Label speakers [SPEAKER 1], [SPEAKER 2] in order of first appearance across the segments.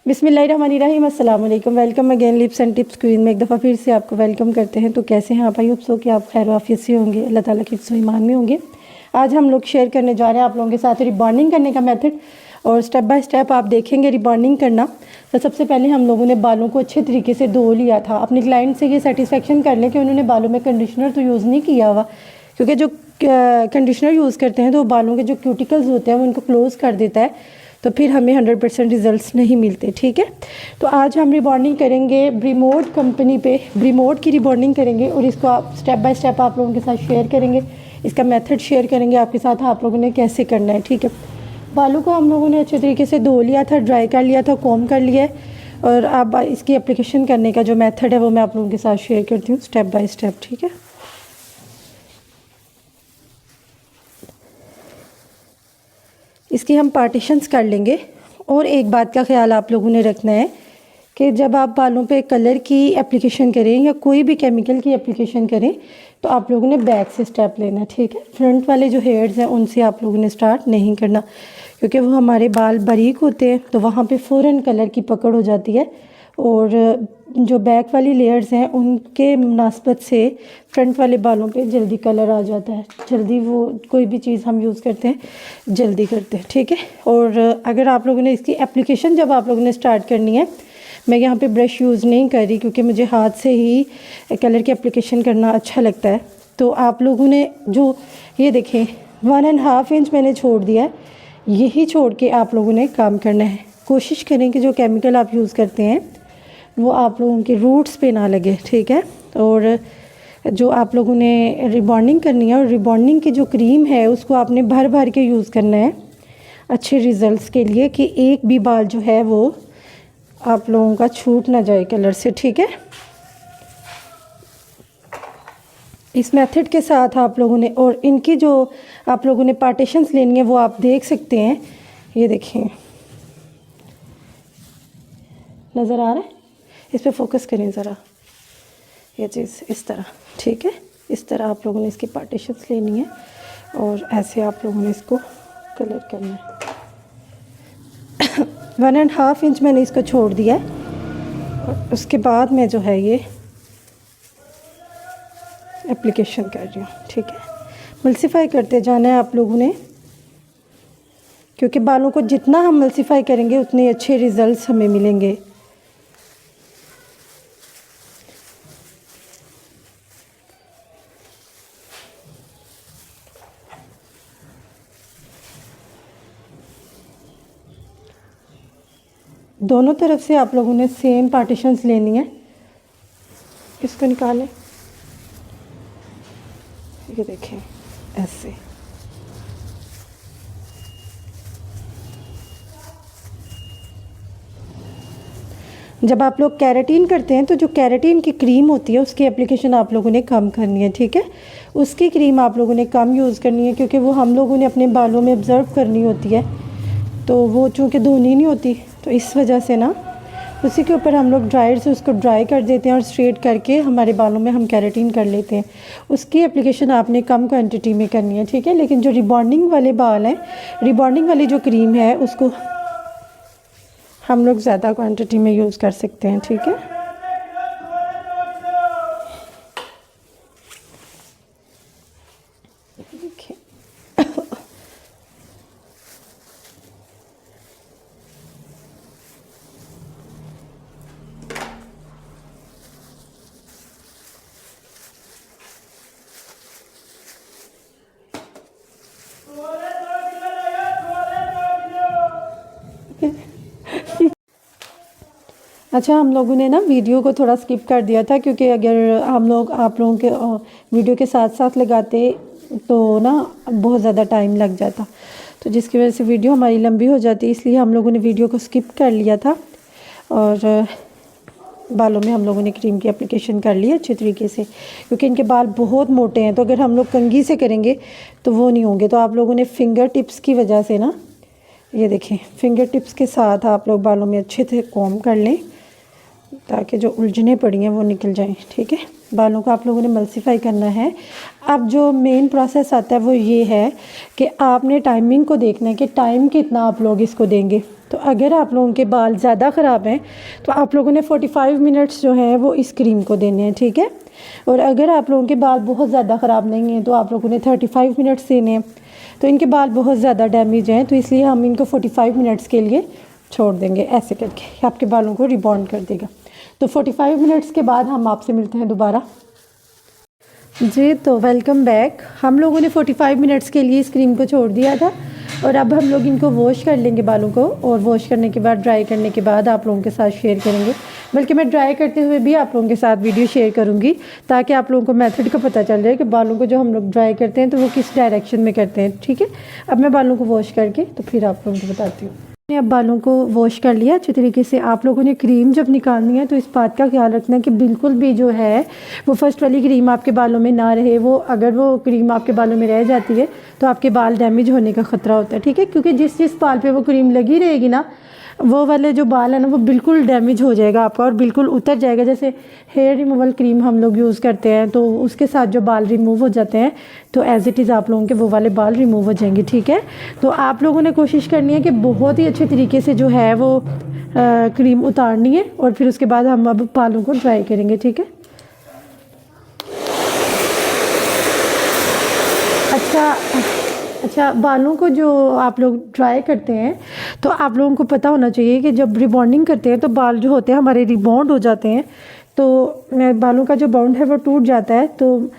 [SPEAKER 1] बिस्मिल्लाहिर्रहमानिर्रहीम, अस्सलाम वालेकुम। Welcome again lips and tips queen में एक दफ़ा फिर से आपको वेलकम करते हैं। तो कैसे हैं आप? आई होप सो कि आप खैर वाफियत से होंगे, अल्लाह ताला के हिफ्ज़ व ईमान में होंगे। आज हम लोग शेयर करने जा रहे हैं आप लोगों के साथ रिबॉन्डिंग करने का मेथड, और स्टेप बाय स्टेप आप देखेंगे रिबॉन्डिंग करना। तो सबसे पहले हम लोगों ने बालों को अच्छे तरीके से धो लिया था। अपने क्लाइंट से ये सेटिस्फेक्शन कर लें कि उन्होंने बालों में कंडीशनर तो यूज़ नहीं किया हुआ, क्योंकि जो कंडीशनर यूज़ करते हैं तो बालों के जो क्यूटिकल्स होते हैं वो उनको क्लोज़ कर देता है, तो फिर हमें 100% रिज़ल्ट्स नहीं मिलते। ठीक है, तो आज हम रिबॉन्डिंग करेंगे ब्रीमोड कंपनी पे, ब्रीमोड की रिबॉन्डिंग करेंगे, और इसको आप स्टेप बाय स्टेप आप लोगों के साथ शेयर करेंगे। इसका मेथड शेयर करेंगे आपके साथ, आप लोगों ने कैसे करना है। ठीक है, बालों को हम लोगों ने अच्छे तरीके से धो लिया था, ड्राई कर लिया था, कॉम्ब कर लिया है, और अब इसकी एप्लीकेशन करने का जो मेथड है वो मैं आप लोगों के साथ शेयर करती हूँ स्टेप बाय स्टेप। ठीक है, इसकी हम पार्टीशंस कर लेंगे। और एक बात का ख्याल आप लोगों ने रखना है कि जब आप बालों पे कलर की एप्लीकेशन करें या कोई भी केमिकल की एप्लीकेशन करें तो आप लोगों ने बैक से स्टेप लेना है। ठीक है, फ्रंट वाले जो हेयर्स हैं उनसे आप लोगों ने स्टार्ट नहीं करना, क्योंकि वो हमारे बाल बारीक होते हैं तो वहाँ पे फ़ौरन कलर की पकड़ हो जाती है, और जो बैक वाली लेयर्स हैं उनके मुनासबत से फ्रंट वाले बालों पे जल्दी कलर आ जाता है, जल्दी वो कोई भी चीज़ हम यूज़ करते हैं जल्दी करते हैं। ठीक है, और अगर आप लोगों ने इसकी एप्लीकेशन जब आप लोगों ने स्टार्ट करनी है, मैं यहाँ पे ब्रश यूज़ नहीं कर रही क्योंकि मुझे हाथ से ही कलर की एप्लीकेशन करना अच्छा लगता है। तो आप लोगों ने जो ये देखें 1.5 इंच मैंने छोड़ दिया है, यही छोड़ के आप लोगों ने काम करना है। कोशिश करें कि जो केमिकल आप यूज़ करते हैं वो आप लोगों के रूट्स पे ना लगे। ठीक है, और जो आप लोगों ने रिबॉन्डिंग करनी है, और रिबॉन्डिंग की जो क्रीम है उसको आपने भर भर के यूज़ करना है अच्छे रिज़ल्ट्स के लिए, कि एक भी बाल जो है वो आप लोगों का छूट ना जाए कलर से। ठीक है, इस मेथड के साथ आप लोगों ने, और इनकी जो आप लोगों ने पार्टीशंस लेनी है वो आप देख सकते हैं। ये देखें, नज़र आ रहा है? इस पे फोकस करें ज़रा, ये चीज़ इस तरह। ठीक है, इस तरह आप लोगों ने इसकी पार्टीशंस लेनी है, और ऐसे आप लोगों ने इसको कलर करना है। 1.5 इंच मैंने इसको छोड़ दिया है, और उसके बाद मैं जो है ये एप्लीकेशन कर रही हूँ। ठीक है, मल्सीफाई करते जाना है आप लोगों ने, क्योंकि बालों को जितना हम मल्सीफाई करेंगे उतने अच्छे रिज़ल्ट्स हमें मिलेंगे। दोनों तरफ से आप लोगों ने सेम पार्टीशंस लेनी है। इसको निकालें, ये देखें ऐसे। जब आप लोग कैरेटीन करते हैं तो जो कैरेटीन की क्रीम होती है उसकी एप्लीकेशन आप लोगों ने कम करनी है। ठीक है, उसकी क्रीम आप लोगों ने कम यूज़ करनी है, क्योंकि वो हम लोगों ने अपने बालों में ऑब्ज़र्व करनी होती है, तो वो चूँकि धोनी नहीं होती, तो इस वजह से ना उसी के ऊपर हम लोग ड्रायर से उसको ड्राई कर देते हैं, और स्ट्रेट करके हमारे बालों में हम कैरेटीन कर लेते हैं। उसकी एप्लीकेशन आपने कम क्वांटिटी में करनी है। ठीक है, लेकिन जो रिबॉन्डिंग वाले बाल हैं, रिबॉन्डिंग वाली जो क्रीम है उसको हम लोग ज़्यादा क्वांटिटी में यूज़ कर सकते हैं। ठीक है, अच्छा, हम लोगों ने ना वीडियो को थोड़ा स्किप कर दिया था, क्योंकि अगर हम लोग आप लोगों के वीडियो के साथ साथ लगाते तो ना बहुत ज़्यादा टाइम लग जाता, तो जिसकी वजह से वीडियो हमारी लंबी हो जाती, इसलिए हम लोगों ने वीडियो को स्किप कर लिया था, और बालों में हम लोगों ने क्रीम की एप्लीकेशन कर ली अच्छे तरीके से, क्योंकि इनके बाल बहुत मोटे हैं, तो अगर हम लोग कंघी से करेंगे तो वो नहीं होंगे। तो आप लोगों ने फिंगर टिप्स की वजह से ना, ये देखें, फिंगर टिप्स के साथ आप लोग बालों में अच्छे से कॉम्ब कर लें, ताकि जो उलझने पड़ी हैं वो निकल जाएं। ठीक है, बालों को आप लोगों ने मल्सीफाई करना है। अब जो मेन प्रोसेस आता है वो ये है कि आपने टाइमिंग को देखना है कि टाइम कितना आप लोग इसको देंगे। तो अगर आप लोगों के बाल ज़्यादा ख़राब हैं तो आप लोगों ने 45 मिनट्स जो हैं वो इस क्रीम को देने हैं, ठीक है। और अगर आप लोगों के बाल बहुत ज़्यादा ख़राब नहीं हैं तो आप लोगों ने 35 मिनट्स देने हैं। तो इनके बाल बहुत ज़्यादा डैमेज हैं तो इसलिए हम इनको 45 मिनट्स के लिए छोड़ देंगे। ऐसे करके आपके बालों को रिबॉन्ड कर देगा। तो 45 मिनट्स के बाद हम आपसे मिलते हैं दोबारा। जी तो वेलकम बैक। हम लोगों ने 45 मिनट्स के लिए इस क्रीम को छोड़ दिया था और अब हम लोग इनको वॉश कर लेंगे बालों को, और वॉश करने के बाद ड्राई करने के बाद आप लोगों के साथ शेयर करेंगे। बल्कि मैं ड्राई करते हुए भी आप लोगों के साथ वीडियो शेयर करूंगी ताकि आप लोगों को मेथड का पता चल जाए कि बालों को जो हम लोग ड्राई करते हैं तो वो किस डायरेक्शन में करते हैं, ठीक है। अब मैं बालों को वॉश करके तो फिर आप लोगों को बताती हूँ। मैंने अब बालों को वॉश कर लिया अच्छे तरीके से। आप लोगों ने क्रीम जब निकालनी है तो इस बात का ख्याल रखना है कि बिल्कुल भी जो है वो फर्स्ट वाली क्रीम आपके बालों में ना रहे। वो अगर वो क्रीम आपके बालों में रह जाती है तो आपके बाल डैमेज होने का ख़तरा होता है, ठीक है। क्योंकि जिस जिस बाल पे वो क्रीम लगी रहेगी ना, वो वाले जो बाल है ना वो बिल्कुल डैमेज हो जाएगा आपका और बिल्कुल उतर जाएगा। जैसे हेयर रिमूवल क्रीम हम लोग यूज़ करते हैं तो उसके साथ जो बाल रिमूव हो जाते हैं तो एज़ इट इज़ आप लोगों के वो वाले बाल रिमूव हो जाएंगे, ठीक है। तो आप लोगों ने कोशिश करनी है कि बहुत ही अच्छे तरीके से जो है वो क्रीम उतारनी है और फिर उसके बाद हम अब बालों को ड्राई करेंगे, ठीक है। अच्छा, बालों को जो आप लोग ड्राई करते हैं तो आप लोगों को पता होना चाहिए कि जब रिबॉन्डिंग करते हैं तो बाल जो होते हैं हमारे रिबॉन्ड हो जाते हैं। तो बालों का जो बाउंड है वो टूट जाता है। तो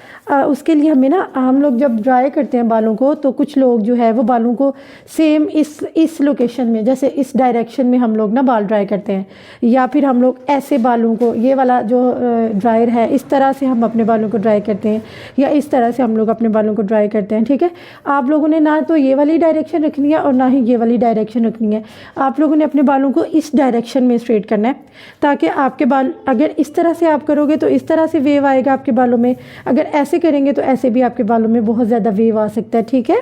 [SPEAKER 1] उसके लिए हमें ना, हम लोग जब ड्राई करते हैं बालों को तो कुछ लोग जो है वो बालों को सेम इस लोकेशन में, जैसे इस डायरेक्शन में हम लोग ना बाल ड्राई करते हैं, या फिर हम लोग ऐसे बालों को, ये वाला जो ड्रायर है इस तरह से हम अपने बालों को ड्राई करते हैं, या इस तरह से हम लोग अपने बालों को ड्राई करते हैं, ठीक है। आप लोगों ने ना तो ये वाली डायरेक्शन रखनी है और ना ही ये वाली डायरेक्शन रखनी है। आप लोगों ने अपने बालों को इस डायरेक्शन में स्ट्रेट करना है ताकि आपके बाल, अगर इस तरह से आप करोगे तो इस तरह से वेव आएगा आपके बालों में, अगर ऐसे करेंगे तो ऐसे भी आपके बालों में बहुत ज़्यादा वेव आ सकता है, ठीक है।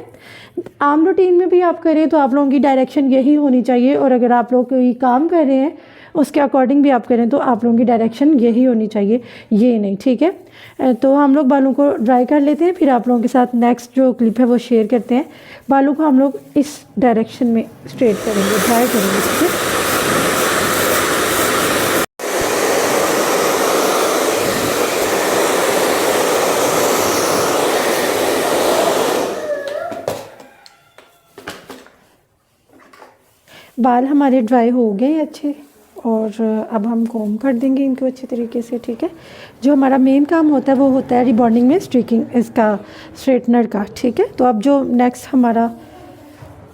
[SPEAKER 1] आम रूटीन में भी आप करें तो आप लोगों की डायरेक्शन यही होनी चाहिए, और अगर आप लोग कोई काम कर रहे हैं उसके अकॉर्डिंग भी आप करें तो आप लोगों की डायरेक्शन यही होनी चाहिए, ये नहीं, ठीक है। तो हम लोग बालों को ड्राई कर लेते हैं, फिर आप लोगों के साथ नेक्स्ट जो क्लिप है वो शेयर करते हैं। बालों को हम लोग इस डायरेक्शन में स्ट्रेट करेंगे, ड्राई करेंगे, ठीक है। बाल हमारे ड्राई हो गए अच्छे, और अब हम कॉम्ब कर देंगे इनको अच्छे तरीके से, ठीक है। जो हमारा मेन काम होता है वो होता है रिबॉन्डिंग में स्ट्रीकिंग इसका, स्ट्रेटनर का, ठीक है। तो अब जो नेक्स्ट हमारा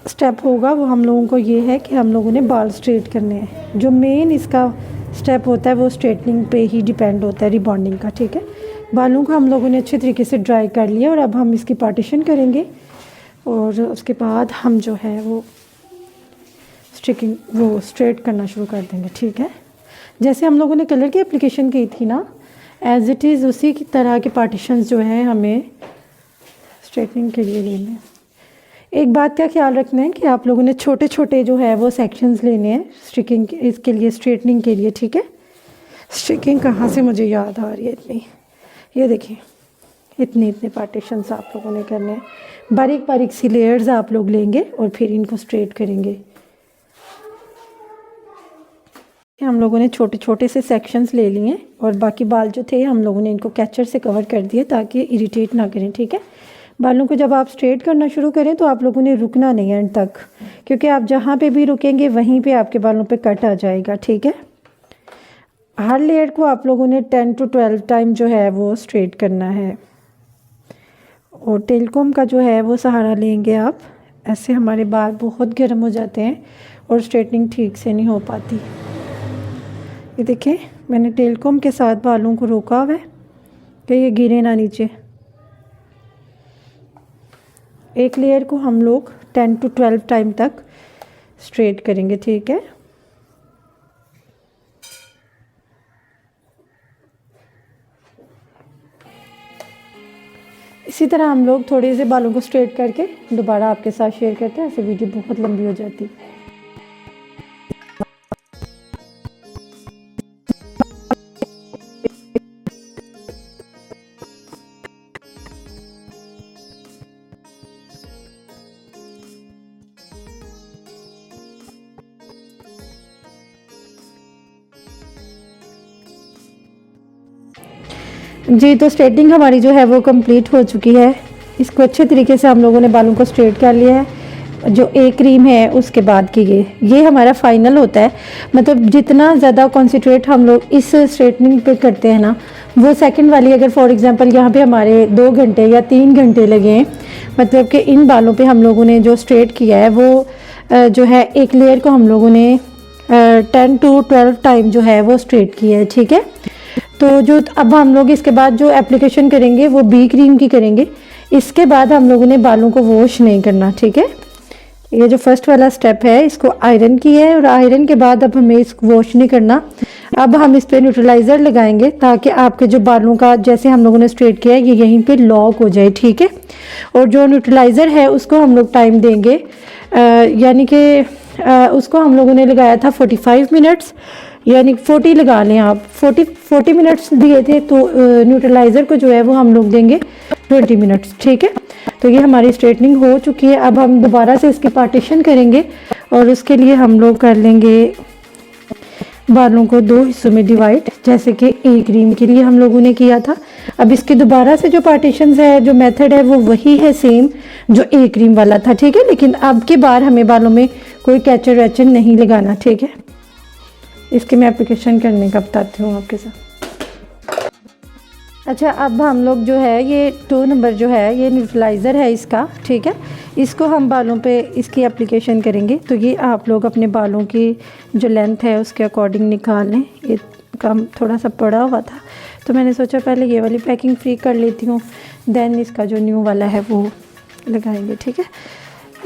[SPEAKER 1] स्टेप होगा वो हम लोगों को ये है कि हम लोगों ने बाल स्ट्रेट करने हैं। जो मेन इसका स्टेप होता है वो स्ट्रेटनिंग पे ही डिपेंड होता है, रिबॉन्डिंग का, ठीक है। बालों को हम लोगों ने अच्छे तरीके से ड्राई कर लिया और अब हम इसकी पार्टीशन करेंगे, और उसके बाद हम जो है वो स्ट्रिकिंग वो स्ट्रेट करना शुरू कर देंगे, ठीक है। जैसे हम लोगों ने कलर की एप्लीकेशन की थी ना, एज़ इट इज़ उसी की तरह के पार्टीशंस जो हैं हमें स्ट्रेटनिंग के लिए लेने हैं। एक बात का ख्याल रखना है कि आप लोगों ने छोटे छोटे जो है वो सेक्शंस लेने हैं स्ट्रिकिंग इसके लिए, स्ट्रेटनिंग के लिए, ठीक है। स्ट्रिकिंग कहाँ से मुझे याद आ रही है इतनी, ये देखिए इतने इतने पार्टीशंस आप लोगों ने करने हैं। बारीक बारीक सी लेयर्स आप लोग लेंगे और फिर इनको स्ट्रेट करेंगे। हम लोगों ने छोटे छोटे से सेक्शंस ले लिए और बाकी बाल जो थे हम लोगों ने इनको कैचर से कवर कर दिए ताकि इरिटेट ना करें, ठीक है। बालों को जब आप स्ट्रेट करना शुरू करें तो आप लोगों ने रुकना नहीं है एंड तक, क्योंकि आप जहाँ पे भी रुकेंगे वहीं पे आपके बालों पे कट आ जाएगा, ठीक है। हर लेयर को आप लोगों ने 10 to 12 टाइम जो है वो स्ट्रेट करना है, और टेलकॉम का जो है वो सहारा लेंगे आप। ऐसे हमारे बाल बहुत गर्म हो जाते हैं और स्ट्रेटनिंग ठीक से नहीं हो पाती। ये देखिए मैंने टेलकॉम के साथ बालों को रोका हुआ है कि ये गिरे ना नीचे। एक लेयर को हम लोग 10 to 12 टाइम तक स्ट्रेट करेंगे, ठीक है। इसी तरह हम लोग थोड़े से बालों को स्ट्रेट करके दोबारा आपके साथ शेयर करते हैं, ऐसे वीडियो बहुत लंबी हो जाती है। जी, तो स्ट्रेटनिंग हमारी जो है वो कंप्लीट हो चुकी है। इसको अच्छे तरीके से हम लोगों ने बालों को स्ट्रेट कर लिया है। जो एक क्रीम है उसके बाद की ये हमारा फाइनल होता है। मतलब जितना ज़्यादा कॉन्सेंट्रेट हम लोग इस स्ट्रेटनिंग पे करते हैं ना, वो सेकंड वाली अगर फॉर एग्जांपल यहाँ पे हमारे 2 घंटे या 3 घंटे लगे हैं, मतलब कि इन बालों पे हम लोगों ने जो स्ट्रेट किया है वो जो है एक लेयर को हम लोगों ने 10 to 12 टाइम जो है वो स्ट्रेट किया है। ठीक है, तो जो अब हम लोग इसके बाद जो एप्लीकेशन करेंगे वो बी क्रीम की करेंगे। इसके बाद हम लोगों ने बालों को वॉश नहीं करना। ठीक है, ये जो फर्स्ट वाला स्टेप है इसको आयरन की है, और आयरन के बाद अब हमें इसको वॉश नहीं करना। अब हम इस पे न्यूट्रलाइज़र लगाएंगे ताकि आपके जो बालों का जैसे हम लोगों ने स्ट्रेट किया है ये यहीं पे लॉक हो जाए। ठीक है, और जो न्यूट्रलाइज़र है उसको हम लोग टाइम देंगे, यानी कि उसको हम लोगों ने लगाया था 45 मिनट्स, यानी 40 लगा लें आप। 40 मिनट्स दिए थे, तो न्यूट्रलाइज़र को जो है वो हम लोग देंगे 20 मिनट्स। ठीक है, तो ये हमारी स्ट्रेटनिंग हो चुकी है। अब हम दोबारा से इसकी पार्टीशन करेंगे, और उसके लिए हम लोग कर लेंगे बालों को 2 हिस्सों में डिवाइड, जैसे कि एक क्रीम के लिए हम लोगों ने किया था। अब इसके दोबारा से जो पार्टीशन है, जो मेथड है, वो वही है सेम जो एक क्रीम वाला था। ठीक है, लेकिन अब की बार हमें बालों में कोई कैचर वैचर नहीं लगाना। ठीक है, इसके मैं एप्लीकेशन करने का बताती हूँ आपके साथ। अच्छा, अब हम लोग जो है ये 2 नंबर जो है ये न्यूट्रलाइज़र है इसका। ठीक है, इसको हम बालों पे इसकी एप्लीकेशन करेंगे। तो ये आप लोग अपने बालों की जो लेंथ है उसके अकॉर्डिंग निकाल लें। ये काम थोड़ा सा पड़ा हुआ था, तो मैंने सोचा पहले ये वाली पैकिंग फ्री कर लेती हूँ, देन इसका जो न्यू वाला है वो लगाएंगे। ठीक है,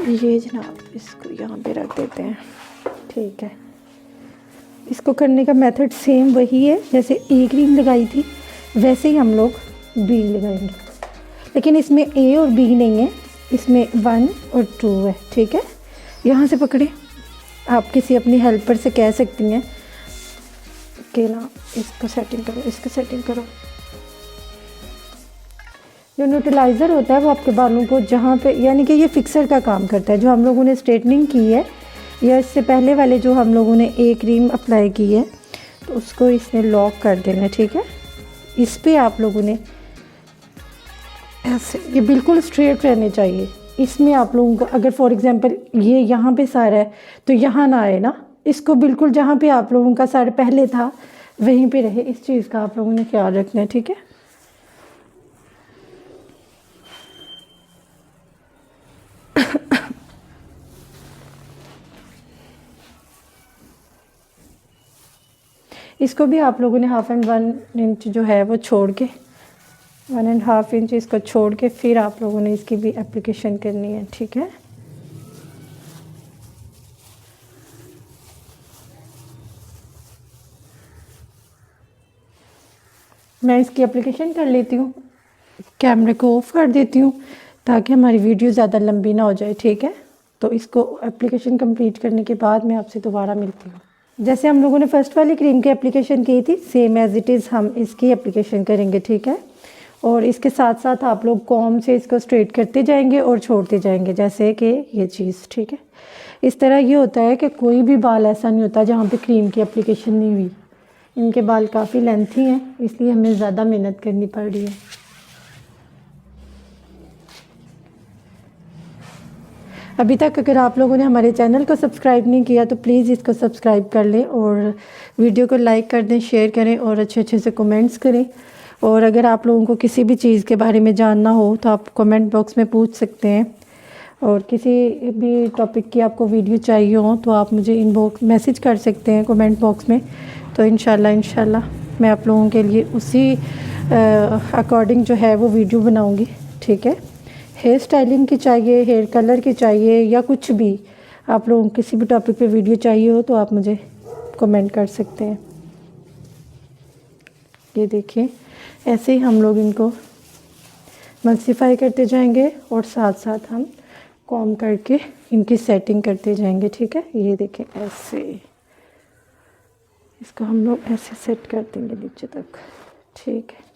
[SPEAKER 1] ये जनाब इसको यहाँ पे रख देते हैं। ठीक है, इसको करने का मेथड सेम वही है, जैसे ए क्रीम लगाई थी वैसे ही हम लोग बी लगाएंगे, लेकिन इसमें ए और बी नहीं है, इसमें 1 और 2 है। ठीक है, यहाँ से पकड़े, आप किसी अपनी हेल्पर से कह सकती हैं कि ना इसको सेटिंग करो, इसको सेटिंग करो। जो न्यूट्रलाइज़र होता है वो आपके बालों को जहाँ पे, यानी कि ये फिक्सर का काम करता है। जो हम लोगों ने स्ट्रेटनिंग की है या इससे पहले वाले जो हम लोगों ने ए क्रीम अप्लाई की है, तो उसको इसने लॉक कर देना है। ठीक है, इस पे आप लोगों ने ऐसे, ये बिल्कुल स्ट्रेट रहने चाहिए। इसमें आप लोगों को अगर फॉर एग्जांपल ये यहाँ पे सर है तो यहाँ ना आए ना, इसको बिल्कुल जहाँ पे आप लोगों का सर पहले था वहीं पे रहे। इस चीज़ का आप लोगों ने ख्याल रखना है। ठीक है, इसको भी आप लोगों ने 1.5 इंच जो है वो छोड़ के, 1.5 इंच इसको छोड़ के फिर आप लोगों ने इसकी भी एप्लीकेशन करनी है। ठीक है, मैं इसकी एप्लीकेशन कर लेती हूँ, कैमरे को ऑफ कर देती हूँ ताकि हमारी वीडियो ज़्यादा लंबी ना हो जाए। ठीक है, तो इसको एप्लीकेशन कंप्लीट करने के बाद मैं आपसे दोबारा मिलती हूँ। जैसे हम लोगों ने फर्स्ट वाली क्रीम की एप्लीकेशन की थी, सेम एज़ इट इज़ हम इसकी एप्लीकेशन करेंगे। ठीक है, और इसके साथ साथ आप लोग कॉम से इसको स्ट्रेट करते जाएंगे और छोड़ते जाएंगे, जैसे कि ये चीज़। ठीक है, इस तरह ये होता है कि कोई भी बाल ऐसा नहीं होता जहाँ पे क्रीम की एप्लीकेशन नहीं हुई। इनके बाल काफ़ी लेंथी हैं, इसलिए हमें ज़्यादा मेहनत करनी पड़ रही है। अभी तक अगर आप लोगों ने हमारे चैनल को सब्सक्राइब नहीं किया तो प्लीज़ इसको सब्सक्राइब कर लें, और वीडियो को लाइक कर दें, शेयर करें, और अच्छे अच्छे से कमेंट्स करें। और अगर आप लोगों को किसी भी चीज़ के बारे में जानना हो तो आप कमेंट बॉक्स में पूछ सकते हैं, और किसी भी टॉपिक की आपको वीडियो चाहिए हो तो आप मुझे इनबॉक्स मैसेज कर सकते हैं कमेंट बॉक्स में। तो इंशाल्लाह मैं आप लोगों के लिए उसी अकॉर्डिंग जो है वो वीडियो बनाऊँगी। ठीक है, हेयर स्टाइलिंग की चाहिए, हेयर कलर की चाहिए, या कुछ भी आप लोगों को किसी भी टॉपिक पे वीडियो चाहिए हो तो आप मुझे कमेंट कर सकते हैं। ये देखिए, ऐसे ही हम लोग इनको मल्सीफाई करते जाएंगे और साथ साथ हम कॉम करके इनकी सेटिंग करते जाएंगे। ठीक है, ये देखें ऐसे, इसको हम लोग ऐसे सेट कर देंगे नीचे तक। ठीक है,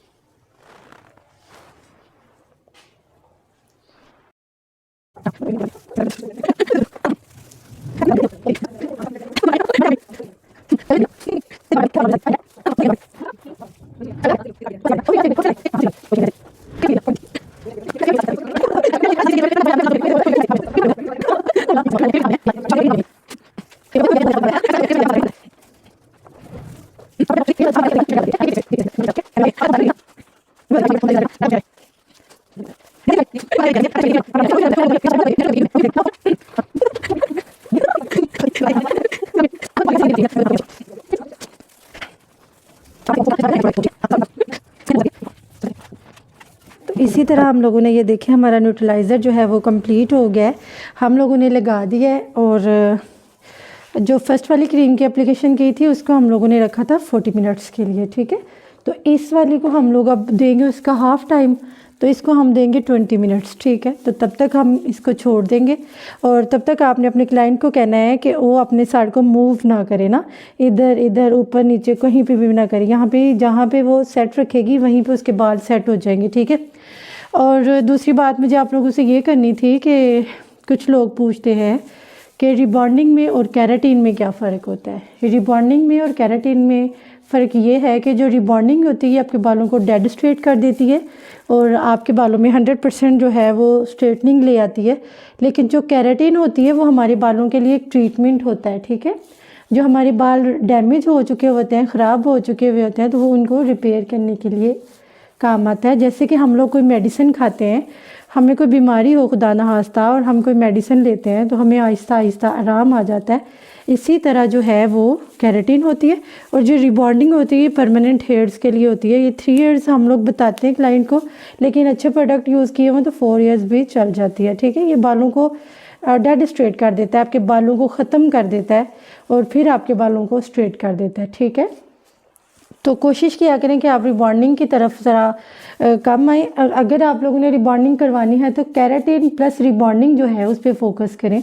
[SPEAKER 1] इसी तरह हम लोगों ने ये देखें हमारा न्यूट्रलाइज़र जो है वो कंप्लीट हो गया है, हम लोगों ने लगा दिया है। और जो फर्स्ट वाली क्रीम की एप्लीकेशन की थी उसको हम लोगों ने रखा था 40 मिनट्स के लिए, ठीक है। तो इस वाली को हम लोग अब देंगे उसका हाफ़ टाइम, तो इसको हम देंगे 20 मिनट्स, ठीक है। तो तब तक हम इसको छोड़ देंगे और तब तक आपने अपने क्लाइंट को कहना है कि वो अपने साइड को मूव ना करे ना, इधर इधर ऊपर नीचे कहीं पे भी ना करे, यहाँ पे जहाँ पे वो सेट रखेगी वहीं पे उसके बाल सेट हो जाएंगे, ठीक है। और दूसरी बात मुझे आप लोगों से ये करनी थी कि कुछ लोग पूछते हैं कि रिबॉन्डिंग में और केराटिन में क्या फ़र्क होता है। रिबॉन्डिंग में और केराटिन में फ़र्क ये है कि जो रिबॉन्डिंग होती है आपके बालों को डेड स्ट्रेट कर देती है और आपके बालों में 100% जो है वो स्ट्रेटनिंग ले आती है, लेकिन जो केराटिन होती है वो हमारे बालों के लिए एक ट्रीटमेंट होता है, ठीक है। जो हमारे बाल डैमेज हो चुके होते हैं, ख़राब हो चुके हुए होते हैं, तो वो उनको रिपेयर करने के लिए काम आता है। जैसे कि हम लोग कोई मेडिसिन खाते हैं, हमें कोई बीमारी हो खुदा ना खास्ता और हम कोई मेडिसिन लेते हैं तो हमें आहिस्ता आहिस्ता आराम आ जाता है, इसी तरह जो है वो केराटिन होती है। और जो रिबॉन्डिंग होती है परमानेंट हेयर्स के लिए होती है। ये 3 इयर्स हम लोग बताते हैं क्लाइंट को, लेकिन अच्छे प्रोडक्ट यूज़ किए हुए तो 4 इयर्स भी चल जाती है, ठीक है। ये बालों को डेड स्ट्रेट कर देता है, आपके बालों को ख़त्म कर देता है और फिर आपके बालों को स्ट्रेट कर देता है, ठीक है। तो कोशिश किया करें कि आप रिबॉन्डिंग की तरफ ज़रा कम आए। अगर आप लोगों ने रिबॉन्डिंग करवानी है तो केराटिन प्लस रिबॉन्डिंग जो है उस पर फोकस करें,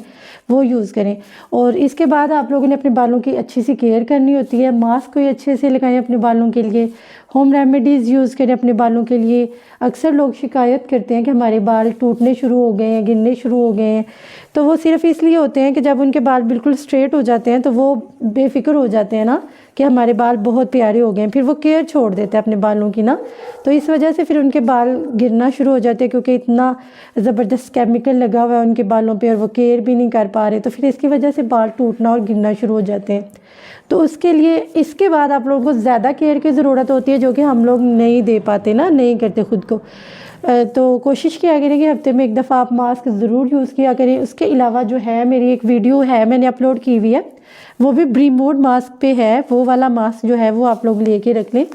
[SPEAKER 1] वो यूज़ करें। और इसके बाद आप लोगों ने अपने बालों की अच्छी सी केयर करनी होती है। मास्क कोई अच्छे से लगाएं अपने बालों के लिए, होम रेमेडीज़ यूज़ करें अपने बालों के लिए। अक्सर लोग शिकायत करते हैं कि हमारे बाल टूटने शुरू हो गए हैं, गिरने शुरू हो गए हैं, तो वो सिर्फ इसलिए होते हैं कि जब उनके बाल बिल्कुल स्ट्रेट हो जाते हैं तो वो बेफिक्र हो जाते हैं ना कि हमारे बाल बहुत प्यारे हो गए हैं, फिर वो केयर छोड़ देते हैं अपने बालों की ना, तो इस वजह से फिर उनके बाल गिरना शुरू हो जाते हैं, क्योंकि इतना ज़बरदस्त केमिकल लगा हुआ है उनके बालों पे और वो केयर भी नहीं कर पा रहे, तो फिर इसकी वजह से बाल टूटना और गिरना शुरू हो जाते हैं। तो उसके लिए इसके बाद आप लोगों को ज़्यादा केयर की ज़रूरत होती है, जो कि हम लोग नहीं दे पाते ना, नहीं करते ख़ुद को। तो कोशिश किया करें कि हफ्ते में एक दफ़ा आप मास्क ज़रूर यूज़ किया करें। उसके अलावा जो है मेरी एक वीडियो है मैंने अपलोड की हुई है, वो भी ब्रीमोड मास्क पे है, वो वाला मास्क जो है वो आप लोग लेके रख लें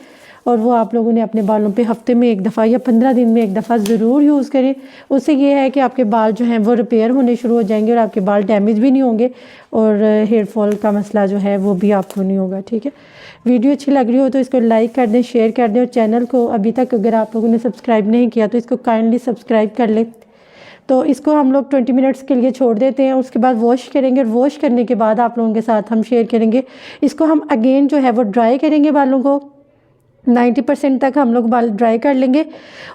[SPEAKER 1] और वो आप लोगों ने अपने बालों पे हफ्ते में एक दफ़ा या 15 दिन में एक दफ़ा ज़रूर यूज़ करें। उससे ये है कि आपके बाल जो हैं वो रिपेयर होने शुरू हो जाएंगे और आपके बाल डैमेज भी नहीं होंगे और हेयर फॉल का मसला जो है वो भी आपको नहीं होगा, ठीक है। वीडियो अच्छी लग रही हो तो इसको लाइक कर दें, शेयर कर दें और चैनल को अभी तक अगर आप लोगों ने सब्सक्राइब नहीं किया तो इसको काइंडली सब्सक्राइब कर लें। तो इसको हम लोग 20 मिनट्स के लिए छोड़ देते हैं, उसके बाद वॉश करेंगे और वॉश करने के बाद आप लोगों के साथ हम शेयर करेंगे। इसको हम अगेन जो है वो ड्राई करेंगे, बालों को 90% तक हम लोग बाल ड्राई कर लेंगे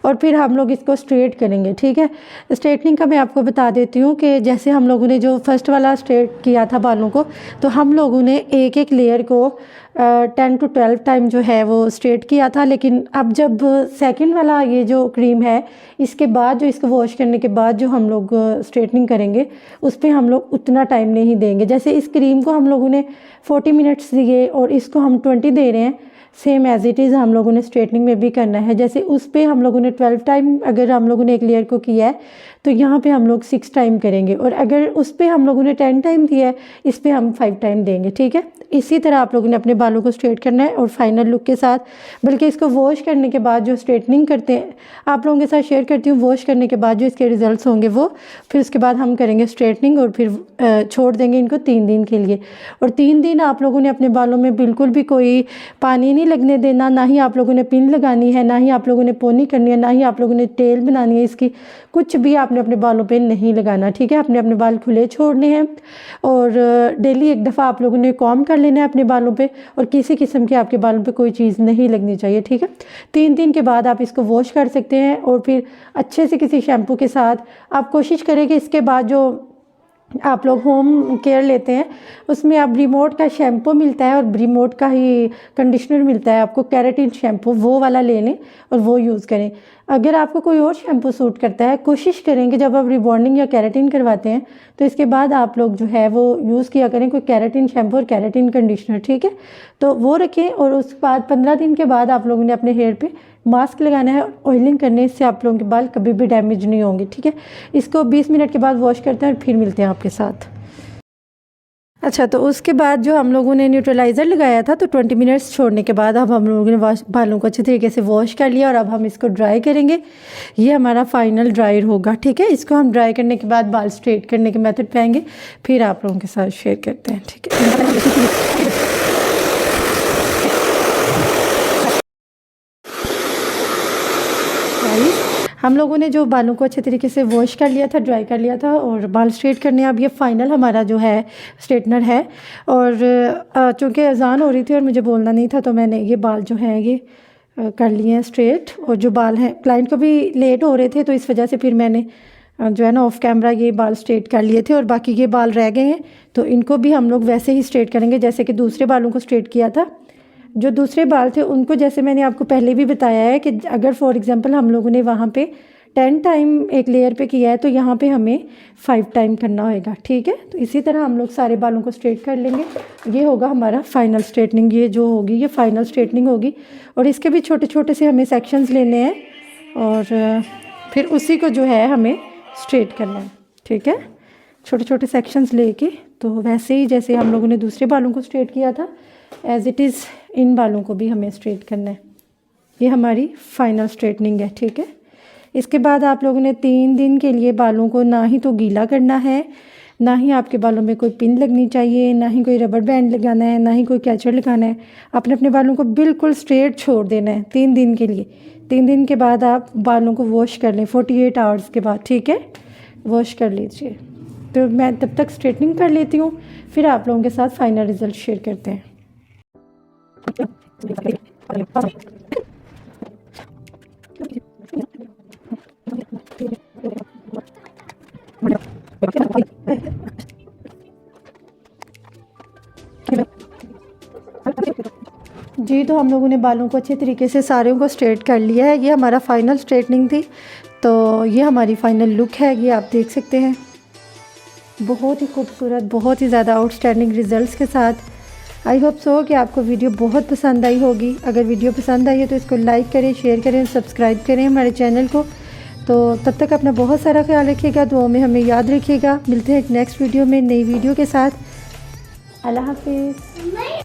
[SPEAKER 1] और फिर हम लोग इसको स्ट्रेट करेंगे, ठीक है। स्ट्रेटनिंग का मैं आपको बता देती हूँ कि जैसे हम लोगों ने जो फर्स्ट वाला स्ट्रेट किया था बालों को, तो हम लोगों ने एक एक लेयर को 10 to 12 टाइम जो है वो स्ट्रेट किया था। लेकिन अब जब सेकंड वाला ये जो क्रीम है, इसके बाद जो इसको वॉश करने के बाद जो हम लोग स्ट्रेटनिंग करेंगे उस पर हम लोग उतना टाइम नहीं देंगे। जैसे इस क्रीम को हम लोगों ने 40 मिनट्स दिए और इसको हम 20 दे रहे हैं, सेम एज़ इट इज़ हम लोगों ने स्ट्रेटनिंग में भी करना है। जैसे उस पर हम लोगों ने 12 टाइम अगर हम लोगों ने एक लेयर को किया है तो यहाँ पे हम लोग 6 टाइम करेंगे, और अगर उस पर हम लोगों ने 10 टाइम दिया है इस पर हम 5 टाइम देंगे, ठीक है। इसी तरह आप लोगों ने अपने बालों को स्ट्रेट करना है और फाइनल लुक के साथ, बल्कि इसको वॉश करने के बाद जो स्ट्रेटनिंग करते हैं आप लोगों के साथ शेयर करती हूँ, वॉश करने के बाद जो इसके रिजल्ट्स होंगे वो फिर उसके बाद हम करेंगे स्ट्रेटनिंग और फिर छोड़ देंगे इनको 3 दिन के लिए। और 3 दिन आप लोगों ने अपने बालों में बिल्कुल भी कोई पानी नहीं लगने देना, ना ही आप लोगों ने पिन लगानी है, ना ही आप लोगों ने पोनी करनी है, ना ही आप लोगों ने टेल बनानी है इसकी, कुछ भी आपने अपने बालों पे नहीं लगाना, ठीक है। अपने अपने बाल खुले छोड़ने हैं और डेली एक दफ़ा आप लोगों ने कॉम्ब कर लेना है अपने बालों पे और किसी किस्म के आपके बालों पे कोई चीज़ नहीं लगनी चाहिए, ठीक है। 3 दिन के बाद आप इसको वॉश कर सकते हैं और फिर अच्छे से किसी शैम्पू के साथ आप कोशिश करें कि इसके बाद जो आप लोग होम केयर लेते हैं, उसमें अब रिमोट का शैम्पू मिलता है और रिमोट का ही कंडीशनर मिलता है आपको, केराटिन शैम्पू, वो वाला ले लें और वो यूज़ करें। अगर आपको कोई और शैम्पू सूट करता है, कोशिश करें कि जब आप रिबॉन्डिंग या केराटिन करवाते हैं तो इसके बाद आप लोग जो है वो यूज़ किया करें कोई केराटिन शैम्पू और केराटिन कंडीशनर, ठीक है। तो वो रखें और उसके बाद 15 दिन के बाद आप लोगों ने अपने हेयर पे मास्क लगाना है। ऑयलिंग करने से आप लोगों के बाल कभी भी डैमेज नहीं होंगे, ठीक है। इसको 20 मिनट के बाद वॉश करते हैं और फिर मिलते हैं आपके साथ। अच्छा, तो उसके बाद जो हम लोगों ने न्यूट्रलाइज़र लगाया था, तो 20 मिनट्स छोड़ने के बाद अब हम लोगों ने बालों को अच्छे तरीके से वॉश कर लिया और अब हम इसको ड्राई करेंगे। ये हमारा फाइनल ड्रायर होगा, ठीक है। इसको हम ड्राई करने के बाद बाल स्ट्रेट करने के मेथड पे आएंगे, फिर आप लोगों के साथ शेयर करते हैं, ठीक है। हम लोगों ने जो बालों को अच्छे तरीके से वॉश कर लिया था, ड्राई कर लिया था और बाल स्ट्रेट करने, अब ये फ़ाइनल हमारा जो है स्ट्रेटनर है। और चूँकि अजान हो रही थी और मुझे बोलना नहीं था, तो मैंने ये बाल जो हैं ये कर लिए हैं स्ट्रेट। और जो बाल हैं, क्लाइंट को भी लेट हो रहे थे तो इस वजह से फिर मैंने जो है ना ऑफ कैमरा ये बाल स्ट्रेट कर लिए थे। और बाकी ये बाल रह गए हैं तो इनको भी हम लोग वैसे ही स्ट्रेट करेंगे जैसे कि दूसरे बालों को स्ट्रेट किया था। जो दूसरे बाल थे उनको, जैसे मैंने आपको पहले भी बताया है कि अगर फॉर एग्जांपल हम लोगों ने वहाँ पे 10 टाइम एक लेयर पे किया है तो यहाँ पे हमें 5 टाइम करना होगा, ठीक है। तो इसी तरह हम लोग सारे बालों को स्ट्रेट कर लेंगे। ये होगा हमारा फाइनल स्ट्रेटनिंग, ये जो होगी ये फाइनल स्ट्रेटनिंग होगी। और इसके भी छोटे छोटे से हमें सेक्शंस लेने हैं और फिर उसी को जो है हमें स्ट्रेट करना है, ठीक है। छोटे छोटे सेक्शंस लेके, तो वैसे ही जैसे हम लोगों ने दूसरे बालों को स्ट्रेट किया था, एज़ इट इज़ इन बालों को भी हमें स्ट्रेट करना है। ये हमारी फाइनल स्ट्रेटनिंग है, ठीक है। इसके बाद आप लोगों ने 3 दिन के लिए बालों को ना ही तो गीला करना है, ना ही आपके बालों में कोई पिन लगनी चाहिए, ना ही कोई रबर बैंड लगाना है, ना ही कोई कैचर लगाना है। आपने अपने बालों को बिल्कुल स्ट्रेट छोड़ देना है 3 दिन के लिए। 3 दिन के बाद आप बालों को वॉश कर लें 48 आवर्स के बाद, ठीक है। वॉश कर लीजिए। तो मैं तब तक स्ट्रेटनिंग कर लेती हूँ, फिर आप लोगों के साथ फाइनल रिज़ल्ट शेयर करते हैं। जी, तो हम लोगों ने बालों को अच्छे तरीके से सारे को स्ट्रेट कर लिया है। ये हमारा फाइनल स्ट्रेटनिंग थी, तो ये हमारी फाइनल लुक है, ये आप देख सकते हैं। बहुत ही खूबसूरत, बहुत ही ज़्यादा आउटस्टैंडिंग रिज़ल्ट्स के साथ। आई होप सो कि आपको वीडियो बहुत पसंद आई होगी। अगर वीडियो पसंद आई है तो इसको लाइक करें, शेयर करें, सब्सक्राइब करें हमारे चैनल को। तो तब तक अपना बहुत सारा ख्याल रखिएगा, दुआओं में हमें याद रखिएगा। मिलते हैं एक नेक्स्ट वीडियो में नई वीडियो के साथ। अल्लाह हाफिज़।